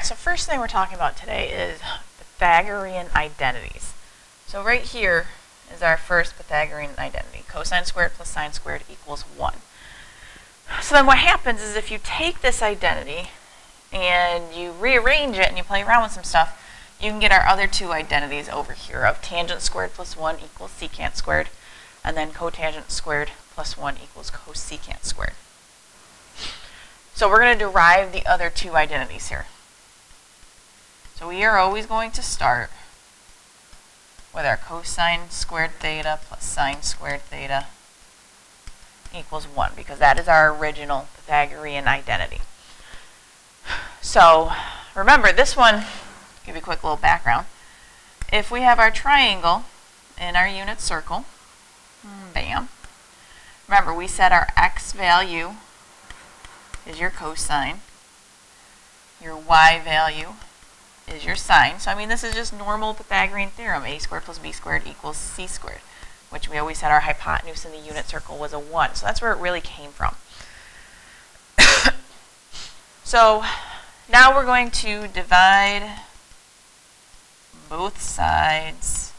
Alright, so first thing we're talking about today is Pythagorean identities. So right here is our first Pythagorean identity. Cosine squared plus sine squared equals 1. So then what happens is if you take this identity and you rearrange it and you play around with some stuff, you can get our other two identities over here of tangent squared plus 1 equals secant squared, and then cotangent squared plus 1 equals cosecant squared. So we're going to derive the other two identities here. So we are always going to start with our cosine squared theta plus sine squared theta equals 1, because that is our original Pythagorean identity. So remember, this one, give you a quick little background. If we have our triangle in our unit circle, bam. Remember, we said our x value is your cosine, your y value is your sine. So I mean, this is just normal Pythagorean theorem. A squared plus b squared equals c squared, which we always said our hypotenuse in the unit circle was a 1. So that's where it really came from. So now we're going to divide both sides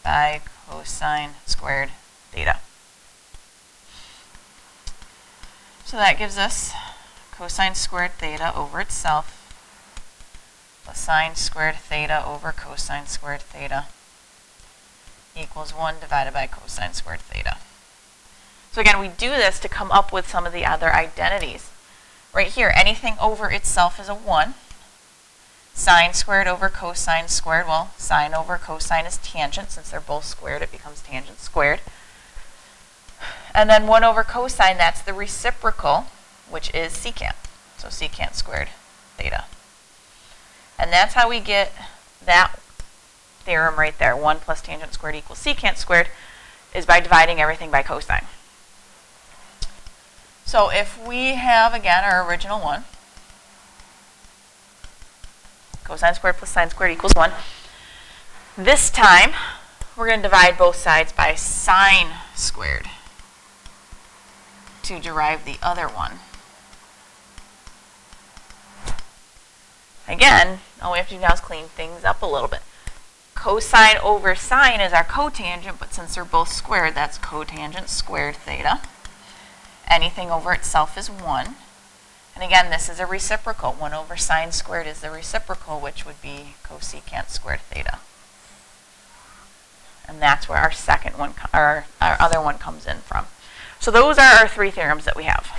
by cosine squared theta. So that gives us cosine squared theta over itself plus sine squared theta over cosine squared theta equals 1 divided by cosine squared theta. So again, we do this to come up with some of the other identities. Right here, anything over itself is a 1. Sine squared over cosine squared, well, sine over cosine is tangent. Since they're both squared, it becomes tangent squared. And then 1 over cosine, that's the reciprocal, which is secant. So secant squared theta. And that's how we get that theorem right there. 1 plus tangent squared equals secant squared is by dividing everything by cosine. So if we have, again, our original one, cosine squared plus sine squared equals 1. This time, we're going to divide both sides by sine squared to derive the other one. Again, all we have to do now is clean things up a little bit. Cosine over sine is our cotangent, but since they're both squared, that's cotangent squared theta. Anything over itself is 1. And again, this is a reciprocal. 1 over sine squared is the reciprocal, which would be cosecant squared theta. And that's where our second one, our other one comes in from. So those are our three theorems that we have.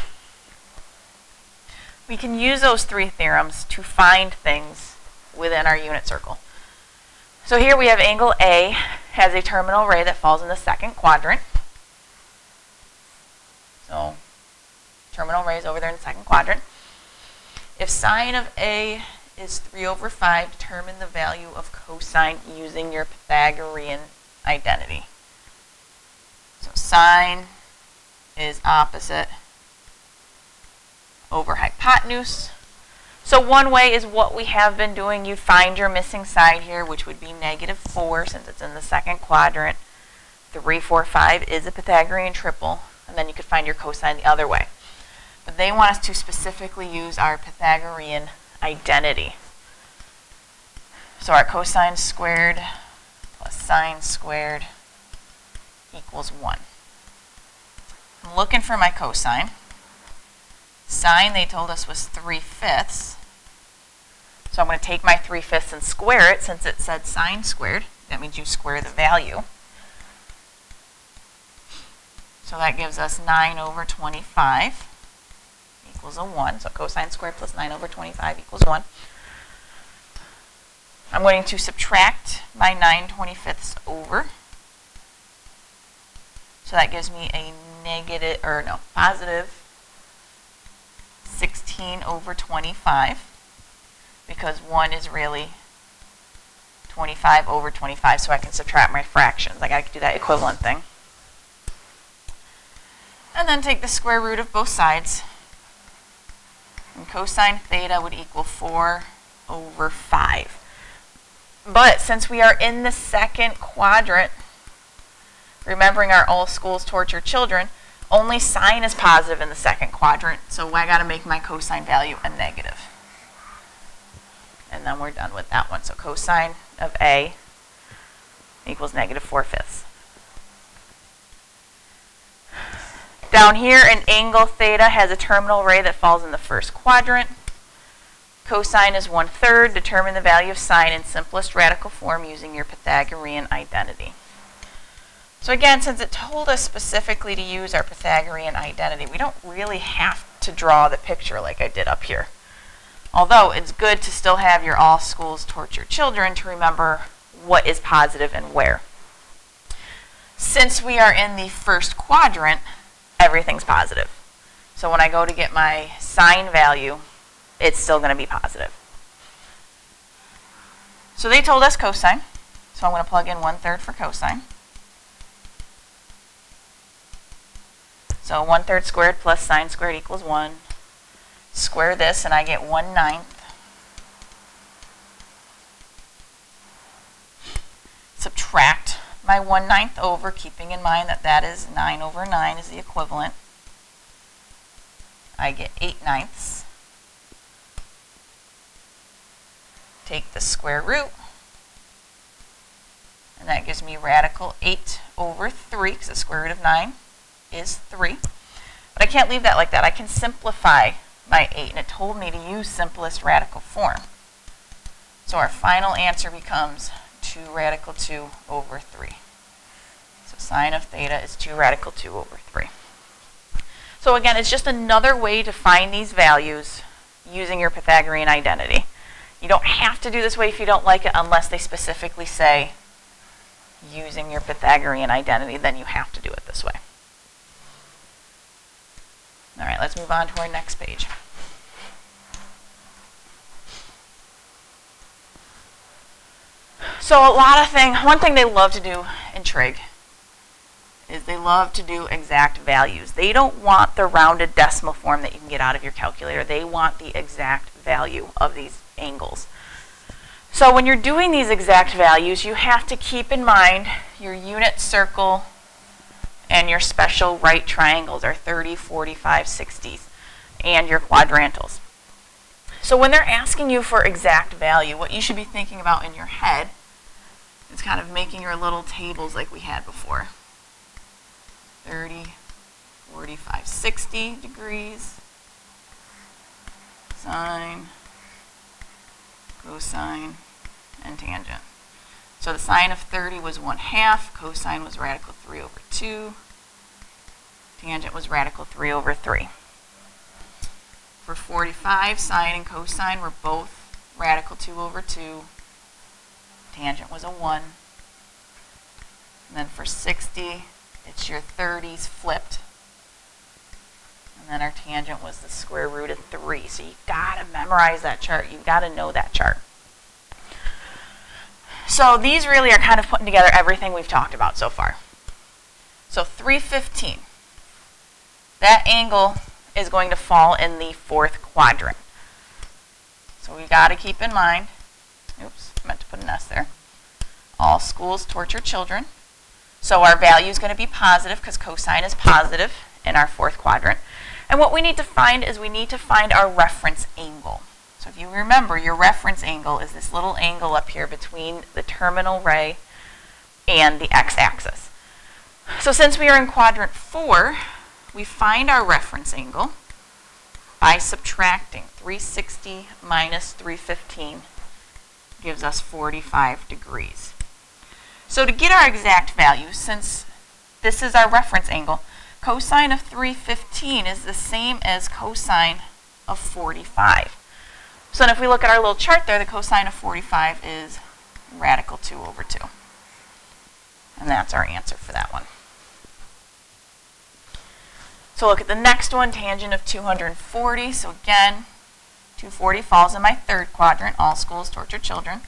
We can use those three theorems to find things within our unit circle. So here we have angle A has a terminal ray that falls in the second quadrant. So terminal ray is over there in the second quadrant. If sine of A is 3 over 5, determine the value of cosine using your Pythagorean identity. So sine is opposite over hypotenuse. So one way is what we have been doing. You find your missing side here, which would be -4 since it's in the second quadrant. 3, 4, 5 is a Pythagorean triple, and then you could find your cosine the other way. But they want us to specifically use our Pythagorean identity. So our cosine squared plus sine squared equals 1. I'm looking for my cosine. Sine, they told us, was 3/5. So I'm going to take my 3/5 and square it. Since it said sine squared, that means you square the value. So that gives us 9 over 25 equals a 1. So cosine squared plus 9 over 25 equals 1. I'm going to subtract my 9/25 over. So that gives me a positive 16 over 25, because 1 is really 25 over 25, so I can subtract my fractions. I got to do that equivalent thing. And then take the square root of both sides. And cosine theta would equal 4 over 5. But since we are in the second quadrant, remembering our all schools torture children, Only sine is positive in the second quadrant, so I got to make my cosine value a negative. And then we're done with that one. So cosine of A equals negative 4/5. Down here, an angle theta has a terminal ray that falls in the first quadrant. Cosine is 1/3. Determine the value of sine in simplest radical form using your Pythagorean identity. So again, since it told us specifically to use our Pythagorean identity, we don't really have to draw the picture like I did up here. Although it's good to still have your all schools torture children to remember what is positive and where. Since we are in the first quadrant, everything's positive. So when I go to get my sine value, it's still going to be positive. So they told us cosine, so I'm going to plug in 1/3 for cosine. So 1/3 squared plus sine squared equals 1. Square this and I get 1/9. Subtract my 1/9 over, keeping in mind that that is 9/9 is the equivalent. I get 8/9. Take the square root, and that gives me radical 8/3, because the square root of 9 is 3. But I can't leave that like that. I can simplify my 8, and it told me to use simplest radical form. So our final answer becomes 2 radical 2/3. So sine of theta is 2 radical 2/3. So again, it's just another way to find these values using your Pythagorean identity. You don't have to do this way if you don't like it, unless they specifically say using your Pythagorean identity, then you have to do it this way. All right, let's move on to our next page. So one thing they love to do in trig is they love to do exact values. They don't want the rounded decimal form that you can get out of your calculator. They want the exact value of these angles. So when you're doing these exact values, you have to keep in mind your unit circle and your special right triangles are 30, 45, 60s, and your quadrantals. So when they're asking you for exact value, what you should be thinking about in your head is kind of making your little tables like we had before. 30, 45, 60 degrees, sine, cosine, and tangent. So the sine of 30 was 1/2, cosine was radical 3/2, tangent was radical 3/3. For 45, sine and cosine were both radical 2/2, tangent was a 1. And then for 60, it's your 30s flipped. And then our tangent was the square root of 3. So you gotta memorize that chart. You gotta know that chart. So these really are kind of putting together everything we've talked about so far. So 315. That angle is going to fall in the fourth quadrant. So we got to keep in mind, oops, I meant to put an S there. All schools torture children. So our value is going to be positive because cosine is positive in our fourth quadrant. And what we need to find is we need to find our reference angle. So if you remember, your reference angle is this little angle up here between the terminal ray and the x-axis. So since we are in quadrant 4, we find our reference angle by subtracting 360 minus 315 gives us 45 degrees. So to get our exact value, since this is our reference angle, cosine of 315 is the same as cosine of 45. So then if we look at our little chart there, the cosine of 45 is radical 2/2. And that's our answer for that one. So look at the next one, tangent of 240. So again, 240 falls in my third quadrant. All schools torture children.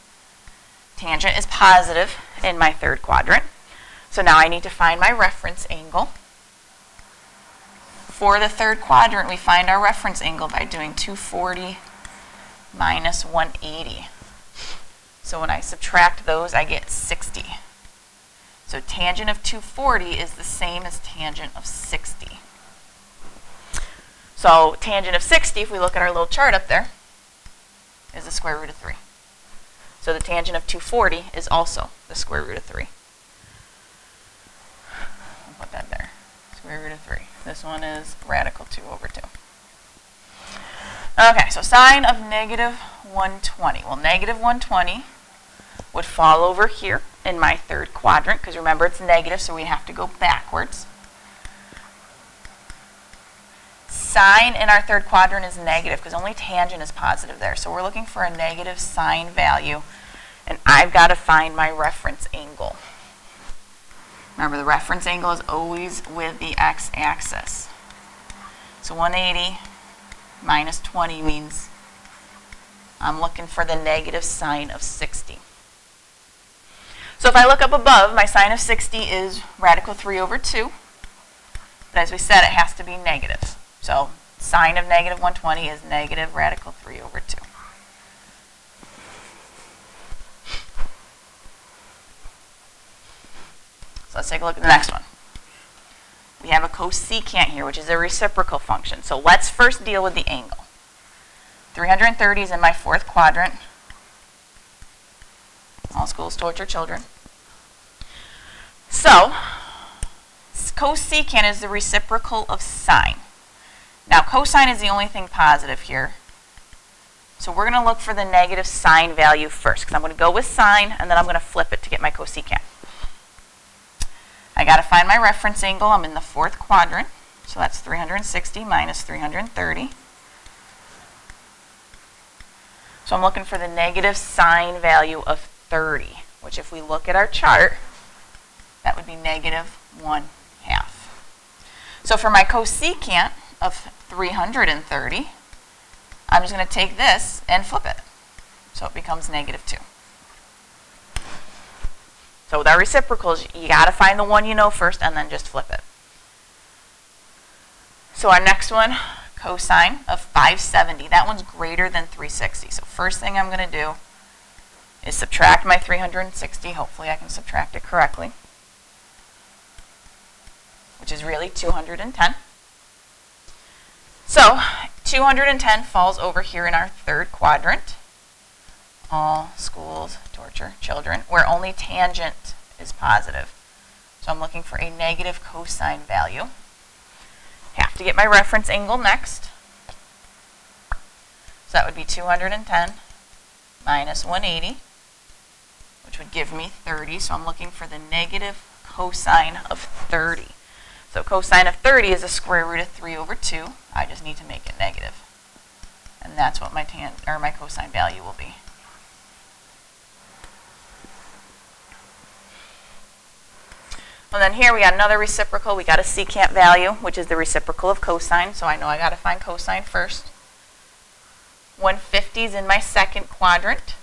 Tangent is positive in my third quadrant. So now I need to find my reference angle. For the third quadrant, we find our reference angle by doing 240 minus 180. So when I subtract those, I get 60. So tangent of 240 is the same as tangent of 60. So tangent of 60, if we look at our little chart up there, is the square root of 3. So the tangent of 240 is also the square root of 3. I'll put that there. Square root of 3. This one is radical 2 over 2. Okay, so sine of negative 120. Well, negative 120 would fall over here in my third quadrant, because remember it's negative, so we have to go backwards. Sine in our third quadrant is negative, because only tangent is positive there. So we're looking for a negative sine value, and I've got to find my reference angle. Remember, the reference angle is always with the x-axis. So 180 minus 20 means I'm looking for the negative sine of 60. So if I look up above, my sine of 60 is radical 3 over 2. But as we said, it has to be negative. So sine of negative 120 is negative radical 3 over 2. So let's take a look at the next one. We have a cosecant here, which is a reciprocal function. So let's first deal with the angle. 330 is in my fourth quadrant. All schools torture children. So cosecant is the reciprocal of sine. Now cosine is the only thing positive here. So we're going to look for the negative sine value first, because I'm going to go with sine, and then I'm going to flip it to get my cosecant. I got to find my reference angle. I'm in the fourth quadrant, so that's 360 minus 330. So I'm looking for the negative sine value of 30, which if we look at our chart, that would be negative 1/2. So for my cosecant of 330, I'm just going to take this and flip it. So it becomes negative 2. So with our reciprocals, you got to find the one you know first and then just flip it. So our next one, cosine of 570. That one's greater than 360. So first thing I'm going to do is subtract my 360. Hopefully I can subtract it correctly, which is really 210. So 210 falls over here in our third quadrant. All schools torture children, where only tangent is positive. So I'm looking for a negative cosine value. Have to get my reference angle next. So that would be 210 minus 180, which would give me 30. So I'm looking for the negative cosine of 30. So cosine of 30 is the square root of 3 over 2. I just need to make it negative. And that's what my cosine value will be. Well, then here we got another reciprocal. We got a secant value, which is the reciprocal of cosine. So I know I got to find cosine first. 150 is in my second quadrant.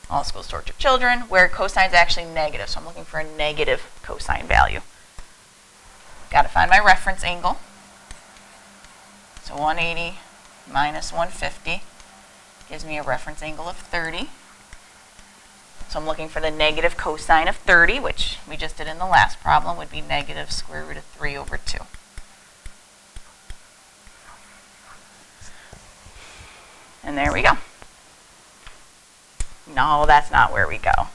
All schools torture children, where cosine is actually negative. So I'm looking for a negative cosine value. Got to find my reference angle. So 180 minus 150 gives me a reference angle of 30. So I'm looking for the negative cosine of 30, which we just did in the last problem, would be negative square root of 3 over 2. And there we go. No, that's not where we go.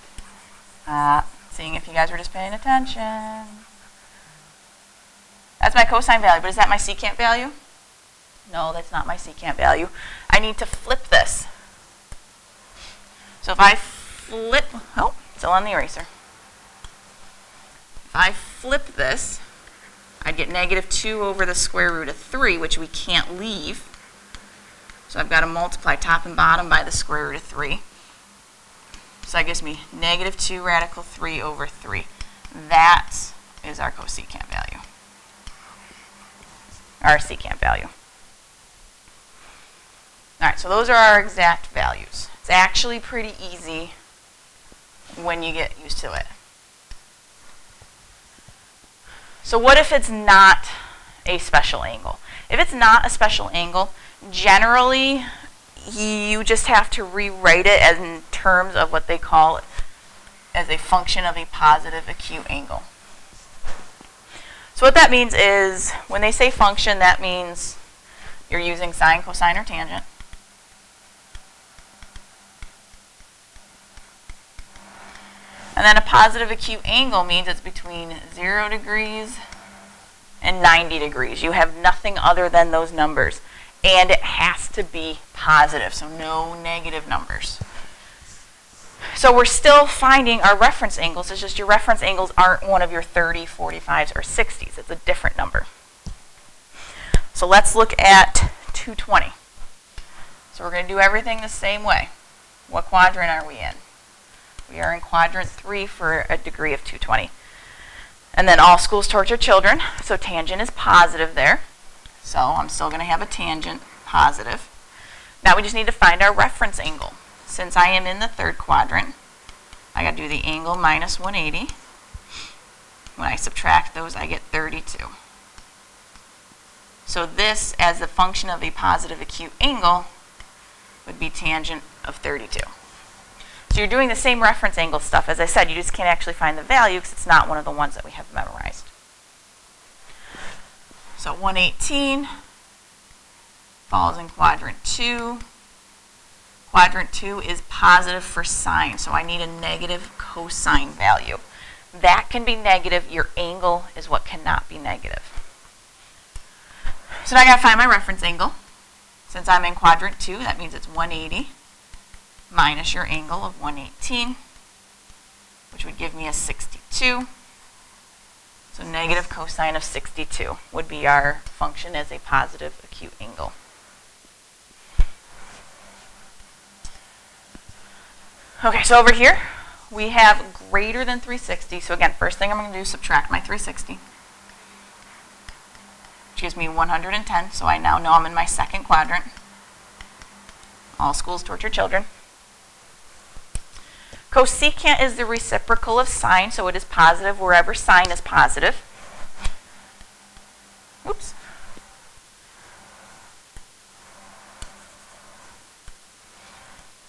Seeing if you guys were just paying attention. That's my cosine value, but is that my secant value? No, that's not my secant value. I need to flip this. So if I flip, oh, still on the eraser. If I flip this, I'd get negative 2 over the square root of 3, which we can't leave. So I've got to multiply top and bottom by the square root of 3. So that gives me negative 2 radical 3 over 3. That is our cosecant value. Our secant value. All right, so those are our exact values. It's actually pretty easy when you get used to it. So what if it's not a special angle? If it's not a special angle, generally you just have to rewrite it as in terms of what they call as a function of a positive acute angle. So what that means is when they say function, that means you're using sine, cosine, or tangent. And then a positive acute angle means it's between 0 degrees and 90 degrees. You have nothing other than those numbers. And it has to be positive, so no negative numbers. So we're still finding our reference angles. It's just your reference angles aren't one of your 30, 45s, or 60s. It's a different number. So let's look at 220. So we're going to do everything the same way. What quadrant are we in? We are in quadrant 3 for a degree of 220. And then all schools torture children, so tangent is positive there. So I'm still going to have a tangent positive. Now we just need to find our reference angle. Since I am in the third quadrant, I got to do the angle minus 180. When I subtract those, I get 32. So this, as a function of a positive acute angle, would be tangent of 32. So you're doing the same reference angle stuff. As I said, you just can't actually find the value because it's not one of the ones that we have memorized. So 118 falls in quadrant 2. Quadrant 2 is positive for sine, so I need a negative cosine value. That can be negative. Your angle is what cannot be negative. So now I got to find my reference angle. Since I'm in quadrant 2, that means it's 180 minus your angle of 118, which would give me a 62. So negative cosine of 62 would be our function as a positive acute angle. Okay, so over here, we have greater than 360. So again, first thing I'm going to do is subtract my 360, which gives me 110. So I now know I'm in my second quadrant. All schools torture children. Cosecant is the reciprocal of sine, so it is positive wherever sine is positive. Whoops.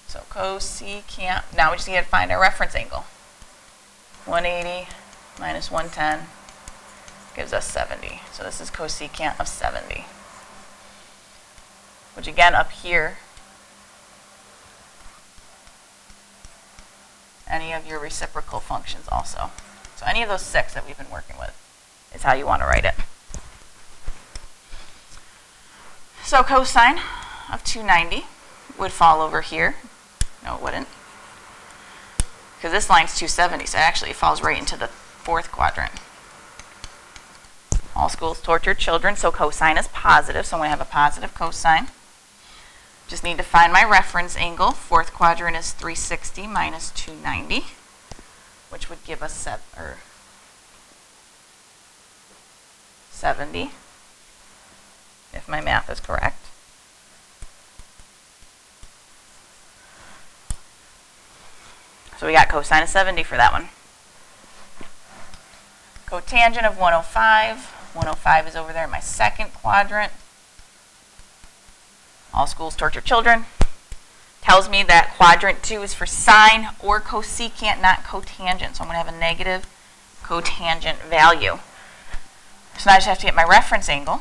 So cosecant, now we just need to find our reference angle. 180 minus 110 gives us 70. So this is cosecant of 70. Which again, up here, any of your reciprocal functions also. So any of those 6 that we've been working with is how you want to write it. So cosine of 290 would fall over here. No, it wouldn't. Because this line's 270, so actually it falls right into the fourth quadrant. All schools torture children, so cosine is positive, so I'm going to have a positive cosine. Just need to find my reference angle. Fourth quadrant is 360 minus 290, which would give us 70, if my math is correct. So we got cosine of 70 for that one. Cotangent of 105. 105 is over there in my second quadrant. All schools torture children. Tells me that quadrant 2 is for sine or cosecant, not cotangent. So I'm going to have a negative cotangent value. So now I just have to get my reference angle.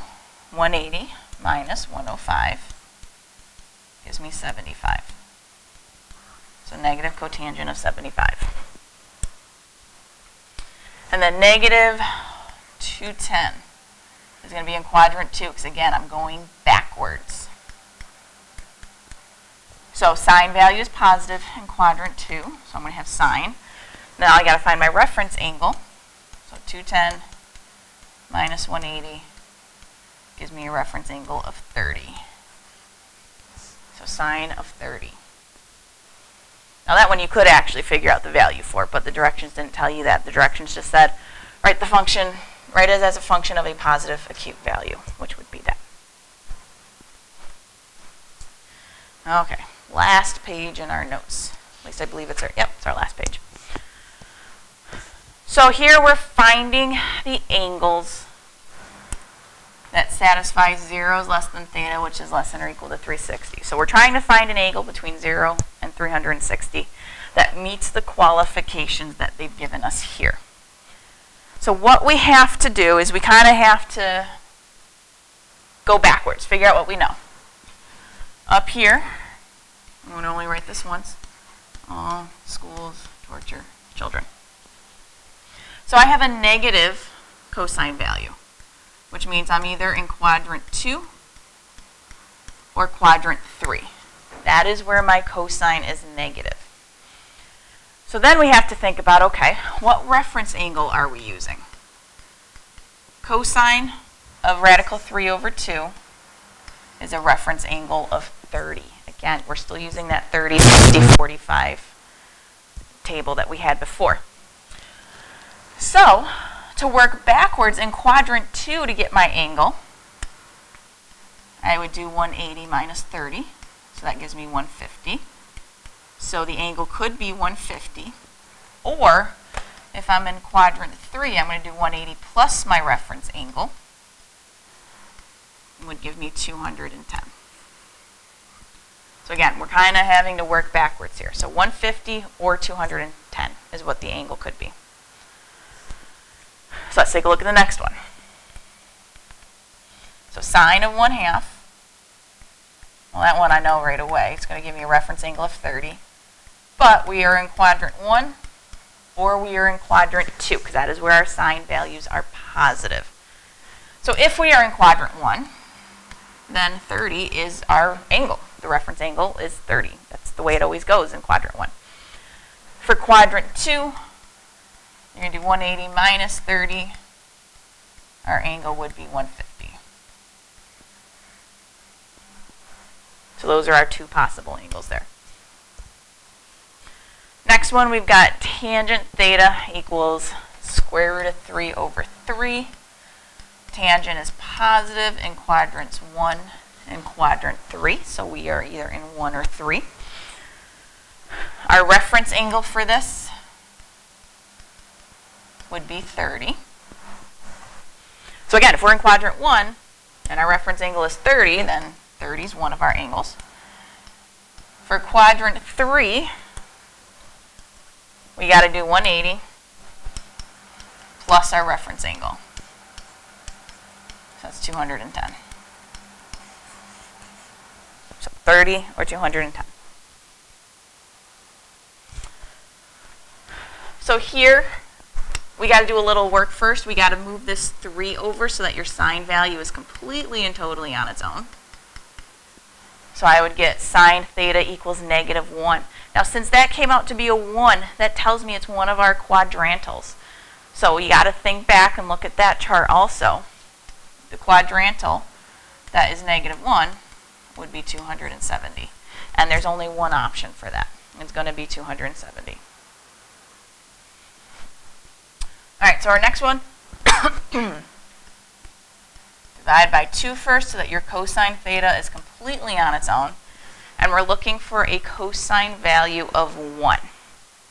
180 minus 105 gives me 75. So negative cotangent of 75. And then negative 210 is going to be in quadrant 2 because, again, I'm going backwards. So sine value is positive in quadrant 2, so I'm going to have sine. Now I got to find my reference angle. So 210 minus 180 gives me a reference angle of 30. So sine of 30. Now that one you could actually figure out the value for, but the directions didn't tell you that. The directions just said write the function, write it as a function of a positive acute value, which would be that. Okay, last page in our notes. At least I believe it's it's our last page. So here we're finding the angles that satisfy 0 is less than theta, which is less than or equal to 360. So we're trying to find an angle between 0 and 360 that meets the qualifications that they've given us here. So what we have to do is we kind of have to go backwards, figure out what we know. Up here, I'm going to only write this once. All schools torture children. So I have a negative cosine value, which means I'm either in quadrant 2 or quadrant 3. That is where my cosine is negative. So then we have to think about, okay, what reference angle are we using? Cosine of radical 3 over 2 is a reference angle of 30. Again, we're still using that 30, 60, 45 table that we had before. So, to work backwards in quadrant 2 to get my angle, I would do 180 minus 30. So that gives me 150. So the angle could be 150. Or, if I'm in quadrant 3, I'm going to do 180 plus my reference angle. It would give me 210. So again, we're kind of having to work backwards here. So 150 or 210 is what the angle could be. So let's take a look at the next one. So sine of 1/2. Well, that one I know right away. It's going to give me a reference angle of 30. But we are in quadrant 1 or we are in quadrant 2, because that is where our sine values are positive. So if we are in quadrant 1, then 30 is our angle. The reference angle is 30. That's the way it always goes in quadrant 1. For quadrant 2, you're going to do 180 minus 30. Our angle would be 150. So those are our two possible angles there. Next one, we've got tangent theta equals square root of 3 over 3. Tangent is positive in quadrants 1 and quadrant 3, so we are either in 1 or 3. Our reference angle for this would be 30. So again, if we're in quadrant 1 and our reference angle is 30, then 30 is one of our angles. For quadrant 3, we got to do 180 plus our reference angle. So that's 210. So 30 or 210. So here, we got to do a little work first. We got to move this 3 over so that your sine value is completely and totally on its own. So I would get sine theta equals -1. Now since that came out to be a 1, that tells me it's one of our quadrantals. So you got to think back and look at that chart also. The quadrantal that is -1 would be 270. And there's only one option for that. It's going to be 270. Alright, so our next one, divide by 2 first so that your cosine theta is completely on its own. And we're looking for a cosine value of 1.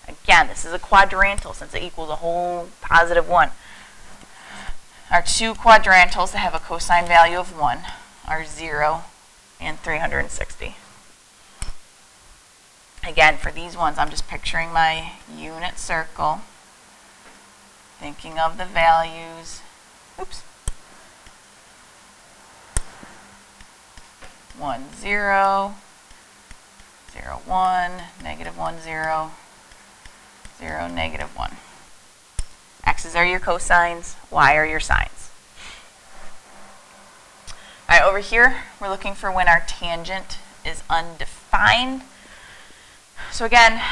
Again, this is a quadrantal since it equals a whole positive 1. Our two quadrantals that have a cosine value of 1 are 0 and 360. Again, for these ones, I'm just picturing my unit circle, thinking of the values. Oops. 1, 0, 0, 1, -1, 0, 0, -1. X's are your cosines, Y are your sines. All right, over here, we're looking for when our tangent is undefined. So again,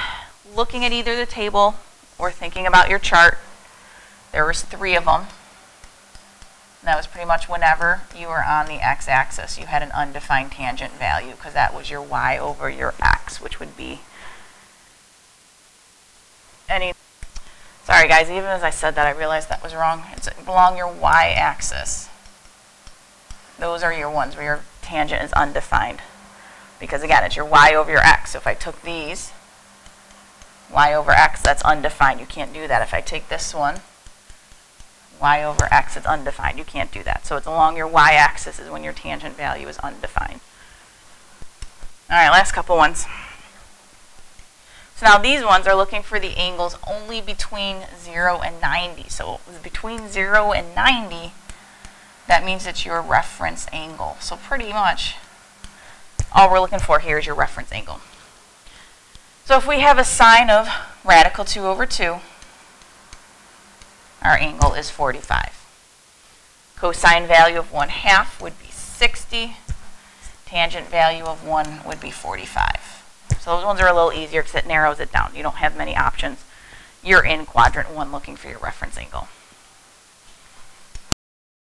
looking at either the table or thinking about your chart, there was 3 of them. And that was pretty much whenever you were on the x-axis, you had an undefined tangent value because that was your y over your x, which would be any... Sorry guys, even as I said that, I realized that was wrong. It's along your y-axis. Those are your ones where your tangent is undefined. Because again, it's your y over your x. So if I took these, y over x, that's undefined. You can't do that. If I take this one, y over x, it's undefined. You can't do that. So it's along your y-axis is when your tangent value is undefined. All right, last couple ones. So now these ones are looking for the angles only between 0 and 90. So between 0 and 90, that means it's your reference angle. So pretty much all we're looking for here is your reference angle. So if we have a sine of radical 2 over 2, our angle is 45. Cosine value of 1/2 would be 60. Tangent value of 1 would be 45. So those ones are a little easier because it narrows it down. You don't have many options. You're in quadrant 1 looking for your reference angle.